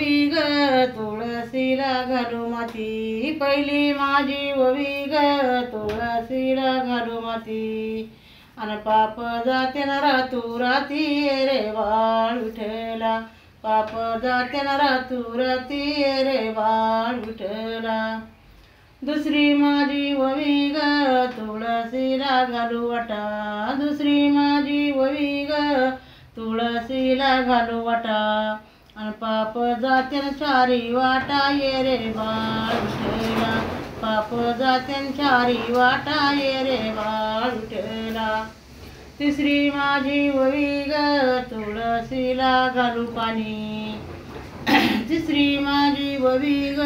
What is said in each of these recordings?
ओवी ग तुळशीला घालू माती, पहिली माझी ओवी ग तुळशीला घालू माती. अन पाप जाते न रातू राती रे बाळ विठ्ठला, पाप जाते न रातू राती रे बाळ विठ्ठला. दुसरी माझी ओवी ग तुळशीला घालू वाटा, दुसरी माझी ओवी ग तुळशीला घालू वाटा. अन पाप जाते चारी वाटा ये रे बाळ विठ्ठला, पाप जाते चारी वाटा ये रे बाळ विठ्ठला. तिसरी माझी ओवी ग तुळशीला घालू पाणी, तिसरी माझी ओवी ग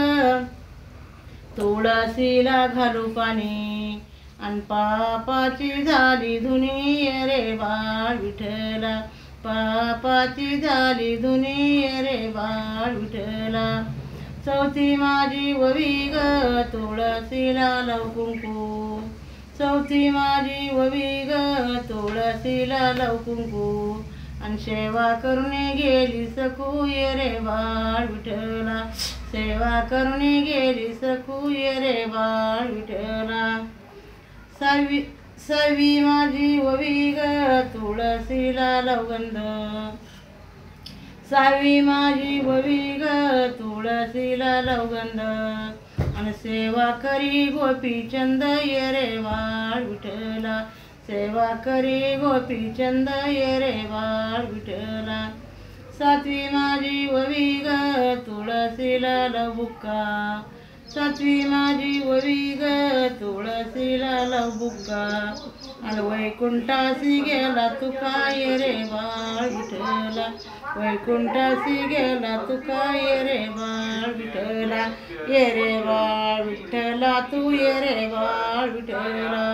तुळशीला घालू पाणी. अन पापाची झाली धुनी रे बाळ विठ्ठला, पापाची झाली धुनी रे बाळ विठ्ठला. चौथी माझी ओवी ग तुळशीला लावू कुंकू, चौथी माझी ओवी ग तुळशीला लावू कुंकू. अन सेवा करून गेली सकू ये रे बाळ विठ्ठला, सेवा करून गेली सकू ये रे बाळ विठ्ठला. सहावी माझी ओवी ग तुळशीला लावू गंध, सहावी माझी ओवी ग तुळशीला लावू गंध. अन सेवा करी गोपीचंद ये रे बाळ विठ्ठला, सेवा करी गोपीचंद ये रे बाळ विठ्ठला. सातवी माझी ओवी ग तुळशीला लावू बुक्का, सातवी माझी ओवी ग तुळशीला लावू बुक्का. अन वैकुंठासी गेला तुका ये रे बाळ विठ्ठला, वैकुंठासी गेला तुका ये रे बाळ विठ्ठला. ये रे बाळ विठ्ठला तू ये रे बाळ विठ्ठला.